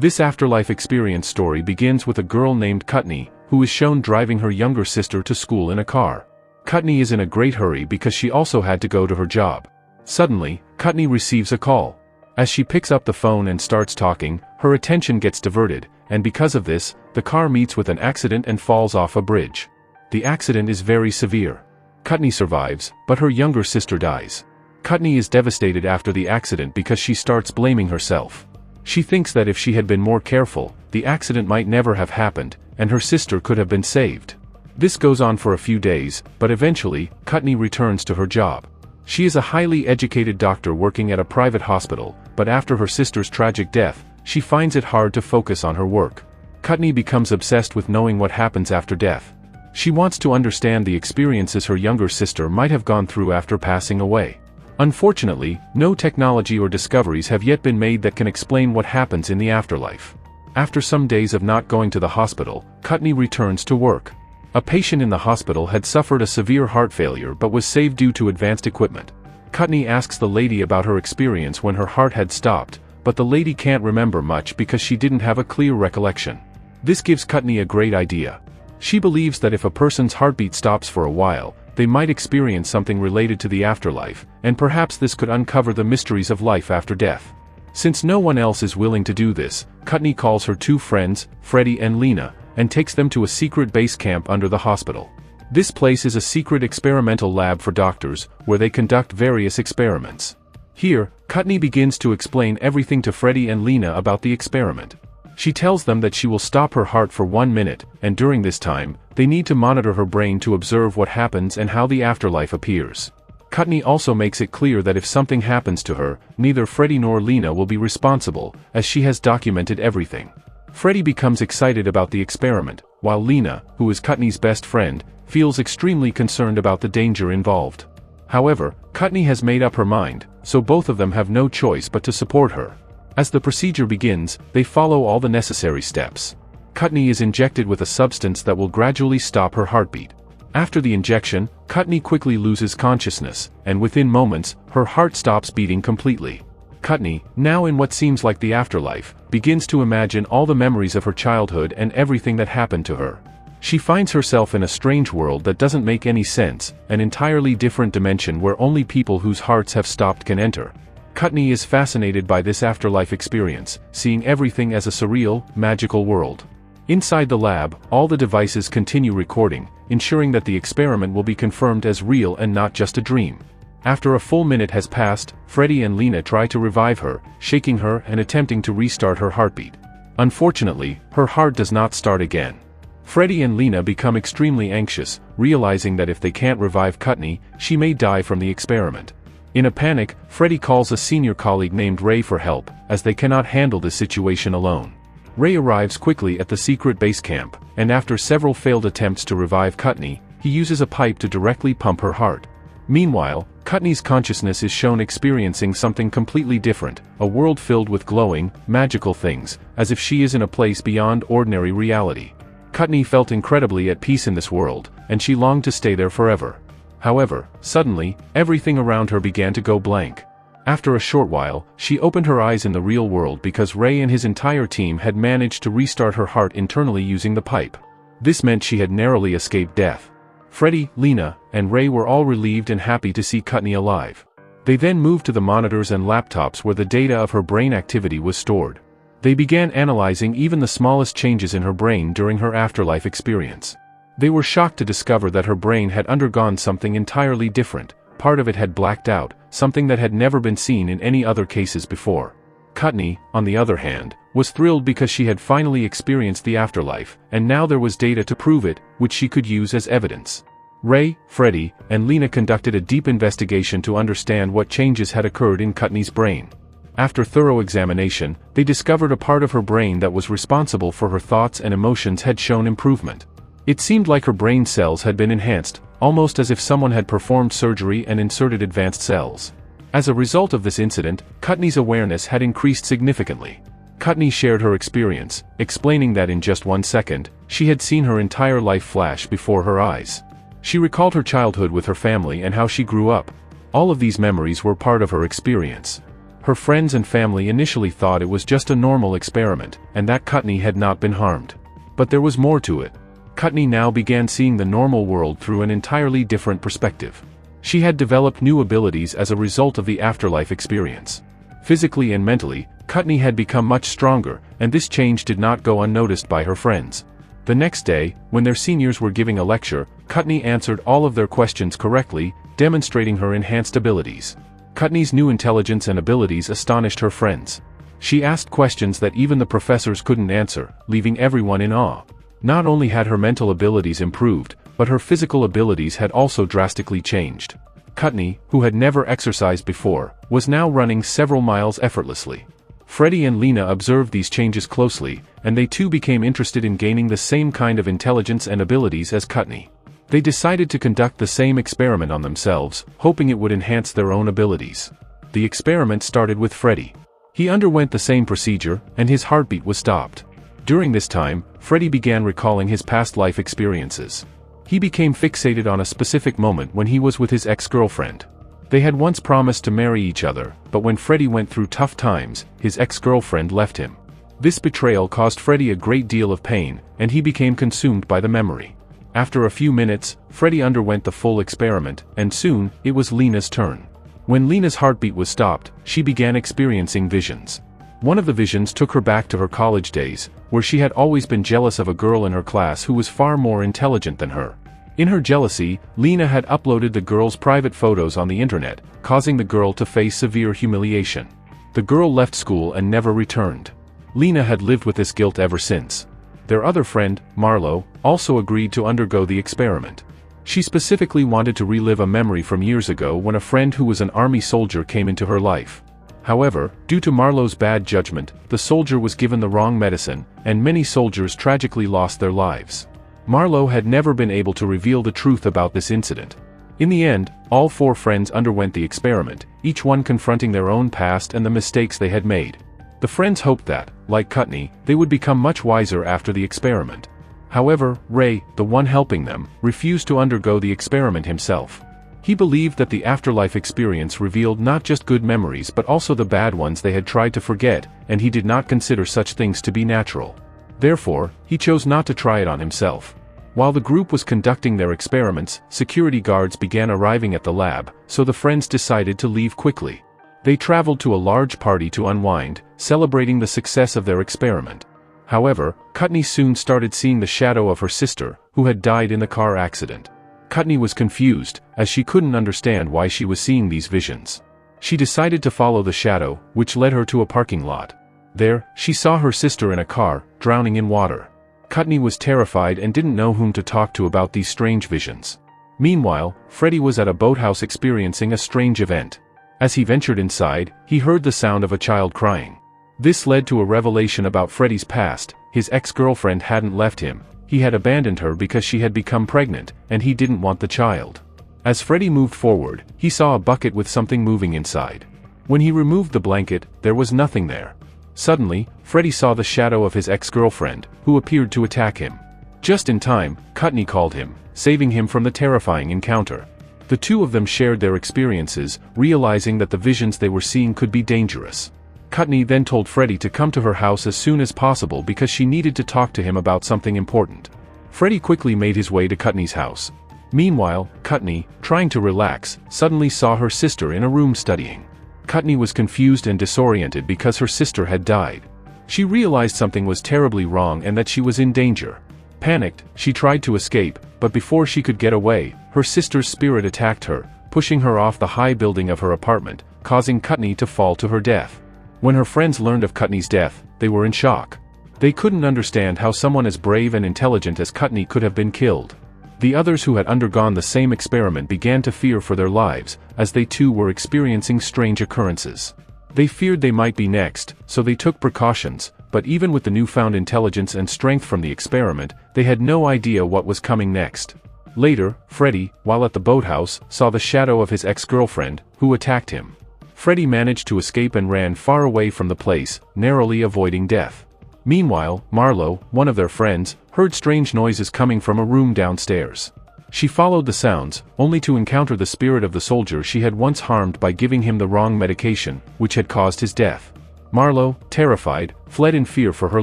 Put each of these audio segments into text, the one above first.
This afterlife experience story begins with a girl named Cutney, who is shown driving her younger sister to school in a car. Cutney is in a great hurry because she also had to go to her job. Suddenly, Cutney receives a call. As she picks up the phone and starts talking, her attention gets diverted, and because of this, the car meets with an accident and falls off a bridge. The accident is very severe. Cutney survives, but her younger sister dies. Cutney is devastated after the accident because she starts blaming herself. She thinks that if she had been more careful, the accident might never have happened, and her sister could have been saved. This goes on for a few days, but eventually, Cutney returns to her job. She is a highly educated doctor working at a private hospital, but after her sister's tragic death, she finds it hard to focus on her work. Cutney becomes obsessed with knowing what happens after death. She wants to understand the experiences her younger sister might have gone through after passing away. Unfortunately, no technology or discoveries have yet been made that can explain what happens in the afterlife. After some days of not going to the hospital, Cutney returns to work. A patient in the hospital had suffered a severe heart failure but was saved due to advanced equipment. Cutney asks the lady about her experience when her heart had stopped, but the lady can't remember much because she didn't have a clear recollection. This gives Cutney a great idea. She believes that if a person's heartbeat stops for a while, they might experience something related to the afterlife, and perhaps this could uncover the mysteries of life after death. Since no one else is willing to do this, Cutney calls her two friends, Freddie and Lena, and takes them to a secret base camp under the hospital. This place is a secret experimental lab for doctors, where they conduct various experiments. Here, Cutney begins to explain everything to Freddie and Lena about the experiment. She tells them that she will stop her heart for 1 minute, and during this time, they need to monitor her brain to observe what happens and how the afterlife appears. Cutney also makes it clear that if something happens to her, neither Freddie nor Lena will be responsible, as she has documented everything. Freddie becomes excited about the experiment, while Lena, who is Cutney's best friend, feels extremely concerned about the danger involved. However, Cutney has made up her mind, so both of them have no choice but to support her. As the procedure begins, they follow all the necessary steps. Cutney is injected with a substance that will gradually stop her heartbeat. After the injection, Cutney quickly loses consciousness, and within moments, her heart stops beating completely. Cutney, now in what seems like the afterlife, begins to imagine all the memories of her childhood and everything that happened to her. She finds herself in a strange world that doesn't make any sense, an entirely different dimension where only people whose hearts have stopped can enter. Cutney is fascinated by this afterlife experience, seeing everything as a surreal, magical world. Inside the lab, all the devices continue recording, ensuring that the experiment will be confirmed as real and not just a dream. After a full minute has passed, Freddie and Lena try to revive her, shaking her and attempting to restart her heartbeat. Unfortunately, her heart does not start again. Freddie and Lena become extremely anxious, realizing that if they can't revive Cutney, she may die from the experiment. In a panic, Freddie calls a senior colleague named Ray for help, as they cannot handle this situation alone. Ray arrives quickly at the secret base camp, and after several failed attempts to revive Cutney, he uses a pipe to directly pump her heart. Meanwhile, Cutney's consciousness is shown experiencing something completely different, a world filled with glowing, magical things, as if she is in a place beyond ordinary reality. Cutney felt incredibly at peace in this world, and she longed to stay there forever. However, suddenly, everything around her began to go blank. After a short while, she opened her eyes in the real world because Ray and his entire team had managed to restart her heart internally using the pipe. This meant she had narrowly escaped death. Freddie, Lena, and Ray were all relieved and happy to see Cutney alive. They then moved to the monitors and laptops where the data of her brain activity was stored. They began analyzing even the smallest changes in her brain during her afterlife experience. They were shocked to discover that her brain had undergone something entirely different. Part of it had blacked out, something that had never been seen in any other cases before. Cutney, on the other hand, was thrilled because she had finally experienced the afterlife, and now there was data to prove it, which she could use as evidence. Ray, Freddie, and Lena conducted a deep investigation to understand what changes had occurred in Cutney's brain. After thorough examination, they discovered a part of her brain that was responsible for her thoughts and emotions had shown improvement. It seemed like her brain cells had been enhanced, almost as if someone had performed surgery and inserted advanced cells. As a result of this incident, Cutney's awareness had increased significantly. Cutney shared her experience, explaining that in just 1 second, she had seen her entire life flash before her eyes. She recalled her childhood with her family and how she grew up. All of these memories were part of her experience. Her friends and family initially thought it was just a normal experiment, and that Cutney had not been harmed. But there was more to it. Cutney now began seeing the normal world through an entirely different perspective. She had developed new abilities as a result of the afterlife experience. Physically and mentally, Cutney had become much stronger, and this change did not go unnoticed by her friends. The next day, when their seniors were giving a lecture, Cutney answered all of their questions correctly, demonstrating her enhanced abilities. Cutney's new intelligence and abilities astonished her friends. She asked questions that even the professors couldn't answer, leaving everyone in awe. Not only had her mental abilities improved, but her physical abilities had also drastically changed. Cutney, who had never exercised before, was now running several miles effortlessly. Freddie and Lena observed these changes closely, and they too became interested in gaining the same kind of intelligence and abilities as Cutney. They decided to conduct the same experiment on themselves, hoping it would enhance their own abilities. The experiment started with Freddie. He underwent the same procedure, and his heartbeat was stopped. During this time, Freddie began recalling his past life experiences. He became fixated on a specific moment when he was with his ex-girlfriend. They had once promised to marry each other, but when Freddie went through tough times, his ex-girlfriend left him. This betrayal caused Freddie a great deal of pain, and he became consumed by the memory. After a few minutes, Freddie underwent the full experiment, and soon, it was Lena's turn. When Lena's heartbeat was stopped, she began experiencing visions. One of the visions took her back to her college days, where she had always been jealous of a girl in her class who was far more intelligent than her. In her jealousy, Lena had uploaded the girl's private photos on the internet, causing the girl to face severe humiliation. The girl left school and never returned. Lena had lived with this guilt ever since. Their other friend, Marlo, also agreed to undergo the experiment. She specifically wanted to relive a memory from years ago when a friend who was an army soldier came into her life. However, due to Marlo's bad judgment, the soldier was given the wrong medicine, and many soldiers tragically lost their lives. Marlo had never been able to reveal the truth about this incident. In the end, all four friends underwent the experiment, each one confronting their own past and the mistakes they had made. The friends hoped that, like Cutney, they would become much wiser after the experiment. However, Ray, the one helping them, refused to undergo the experiment himself. He believed that the afterlife experience revealed not just good memories but also the bad ones they had tried to forget, and he did not consider such things to be natural. Therefore, he chose not to try it on himself. While the group was conducting their experiments, security guards began arriving at the lab, so the friends decided to leave quickly. They traveled to a large party to unwind, celebrating the success of their experiment. However, Cutney soon started seeing the shadow of her sister, who had died in the car accident. Cutney was confused, as she couldn't understand why she was seeing these visions. She decided to follow the shadow, which led her to a parking lot. There, she saw her sister in a car, drowning in water. Cutney was terrified and didn't know whom to talk to about these strange visions. Meanwhile, Freddie was at a boathouse experiencing a strange event. As he ventured inside, he heard the sound of a child crying. This led to a revelation about Freddie's past. His ex-girlfriend hadn't left him. He had abandoned her because she had become pregnant, and he didn't want the child. As Freddie moved forward, he saw a bucket with something moving inside. When he removed the blanket, there was nothing there. Suddenly, Freddie saw the shadow of his ex-girlfriend, who appeared to attack him. Just in time, Cutney called him, saving him from the terrifying encounter. The two of them shared their experiences, realizing that the visions they were seeing could be dangerous. Cutney then told Freddie to come to her house as soon as possible because she needed to talk to him about something important. Freddie quickly made his way to Cutney's house. Meanwhile, Cutney, trying to relax, suddenly saw her sister in a room studying. Cutney was confused and disoriented because her sister had died. She realized something was terribly wrong and that she was in danger. Panicked, she tried to escape, but before she could get away, her sister's spirit attacked her, pushing her off the high building of her apartment, causing Cutney to fall to her death. When her friends learned of Cutney's death, they were in shock. They couldn't understand how someone as brave and intelligent as Cutney could have been killed. The others who had undergone the same experiment began to fear for their lives, as they too were experiencing strange occurrences. They feared they might be next, so they took precautions, but even with the newfound intelligence and strength from the experiment, they had no idea what was coming next. Later, Freddie, while at the boathouse, saw the shadow of his ex-girlfriend, who attacked him. Freddie managed to escape and ran far away from the place, narrowly avoiding death. Meanwhile, Marlo, one of their friends, heard strange noises coming from a room downstairs. She followed the sounds, only to encounter the spirit of the soldier she had once harmed by giving him the wrong medication, which had caused his death. Marlo, terrified, fled in fear for her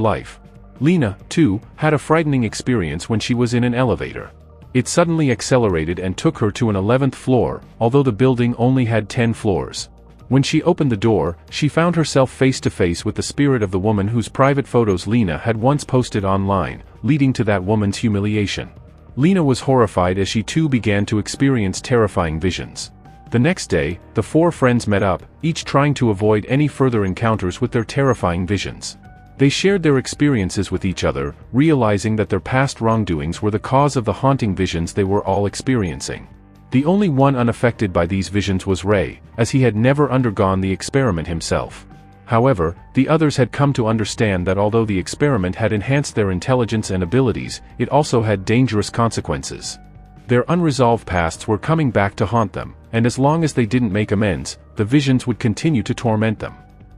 life. Lena, too, had a frightening experience when she was in an elevator. It suddenly accelerated and took her to an 11th floor, although the building only had 10 floors. When she opened the door, she found herself face to face with the spirit of the woman whose private photos Lena had once posted online, leading to that woman's humiliation. Lena was horrified as she too began to experience terrifying visions. The next day, the four friends met up, each trying to avoid any further encounters with their terrifying visions. They shared their experiences with each other, realizing that their past wrongdoings were the cause of the haunting visions they were all experiencing. The only one unaffected by these visions was Ray, as he had never undergone the experiment himself. However, the others had come to understand that although the experiment had enhanced their intelligence and abilities, it also had dangerous consequences. Their unresolved pasts were coming back to haunt them, and as long as they didn't make amends, the visions would continue to torment them.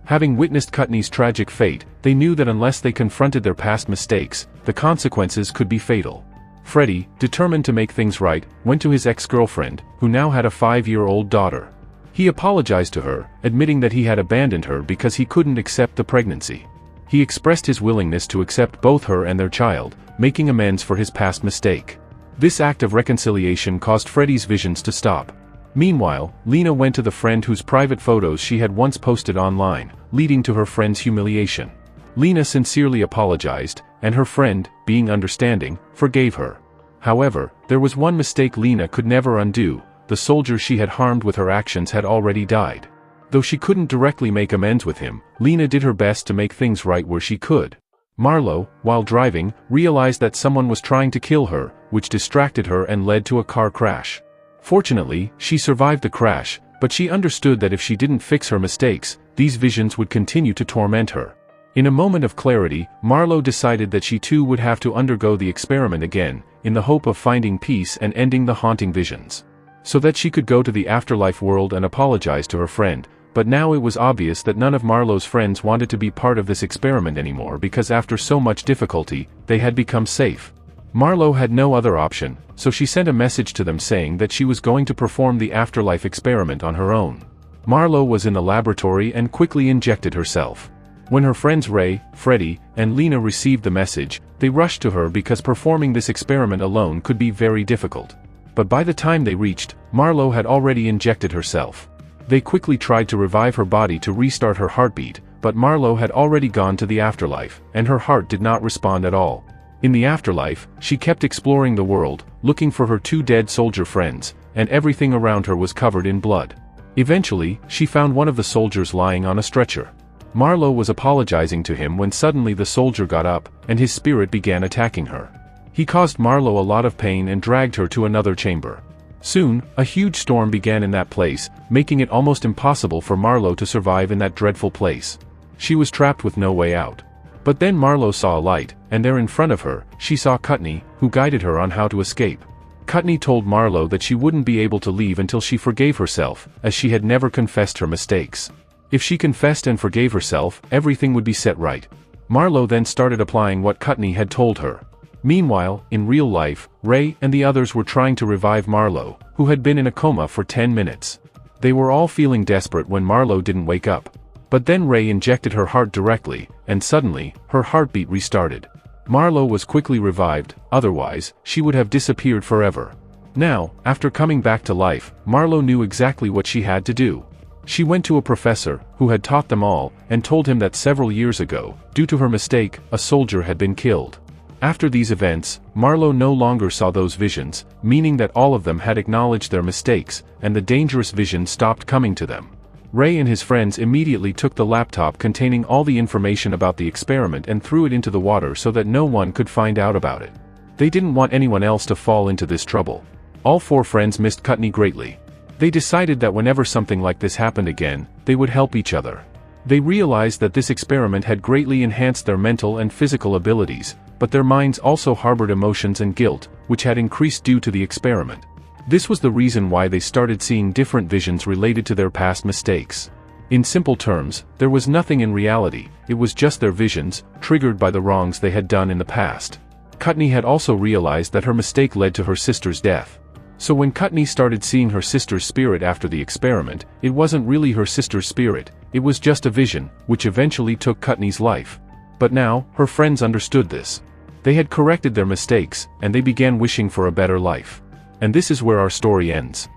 Having witnessed Cutney's tragic fate, they knew that unless they confronted their past mistakes, the consequences could be fatal. Freddie, determined to make things right, went to his ex-girlfriend, who now had a 5-year-old daughter. He apologized to her, admitting that he had abandoned her because he couldn't accept the pregnancy. He expressed his willingness to accept both her and their child, making amends for his past mistake. This act of reconciliation caused Freddie's visions to stop. Meanwhile, Lena went to the friend whose private photos she had once posted online, leading to her friend's humiliation. Lena sincerely apologized, and her friend, being understanding, forgave her. However, there was one mistake Lena could never undo: the soldier she had harmed with her actions had already died. Though she couldn't directly make amends with him, Lena did her best to make things right where she could. Marlo, while driving, realized that someone was trying to kill her, which distracted her and led to a car crash. Fortunately, she survived the crash, but she understood that if she didn't fix her mistakes, these visions would continue to torment her. In a moment of clarity, Marlo decided that she too would have to undergo the experiment again, in the hope of finding peace and ending the haunting visions. So that she could go to the afterlife world and apologize to her friend, but now it was obvious that none of Marlo's friends wanted to be part of this experiment anymore because after so much difficulty, they had become safe. Marlo had no other option, so she sent a message to them saying that she was going to perform the afterlife experiment on her own. Marlo was in the laboratory and quickly injected herself. When her friends Ray, Freddie, and Lena received the message, they rushed to her because performing this experiment alone could be very difficult. But by the time they reached, Marlo had already injected herself. They quickly tried to revive her body to restart her heartbeat, but Marlo had already gone to the afterlife, and her heart did not respond at all. In the afterlife, she kept exploring the world, looking for her 2 dead soldier friends, and everything around her was covered in blood. Eventually, she found one of the soldiers lying on a stretcher. Marlo was apologizing to him when suddenly the soldier got up, and his spirit began attacking her. He caused Marlo a lot of pain and dragged her to another chamber. Soon, a huge storm began in that place, making it almost impossible for Marlo to survive in that dreadful place. She was trapped with no way out. But then Marlo saw a light, and there in front of her, she saw Cutney, who guided her on how to escape. Cutney told Marlo that she wouldn't be able to leave until she forgave herself, as she had never confessed her mistakes. If she confessed and forgave herself, everything would be set right. Marlo then started applying what Cutney had told her. Meanwhile, in real life, Ray and the others were trying to revive Marlo, who had been in a coma for 10 minutes. They were all feeling desperate when Marlo didn't wake up. But then Ray injected her heart directly, and suddenly, her heartbeat restarted. Marlo was quickly revived, otherwise, she would have disappeared forever. Now, after coming back to life, Marlo knew exactly what she had to do. She went to a professor, who had taught them all, and told him that several years ago, due to her mistake, a soldier had been killed. After these events, Marlo no longer saw those visions, meaning that all of them had acknowledged their mistakes, and the dangerous visions stopped coming to them. Ray and his friends immediately took the laptop containing all the information about the experiment and threw it into the water so that no one could find out about it. They didn't want anyone else to fall into this trouble. All 4 friends missed Cutney greatly. They decided that whenever something like this happened again, they would help each other. They realized that this experiment had greatly enhanced their mental and physical abilities, but their minds also harbored emotions and guilt, which had increased due to the experiment. This was the reason why they started seeing different visions related to their past mistakes. In simple terms, there was nothing in reality, it was just their visions, triggered by the wrongs they had done in the past. Cutney had also realized that her mistake led to her sister's death. So when Cutney started seeing her sister's spirit after the experiment, it wasn't really her sister's spirit, it was just a vision, which eventually took Cutney's life. But now, her friends understood this. They had corrected their mistakes, and they began wishing for a better life. And this is where our story ends.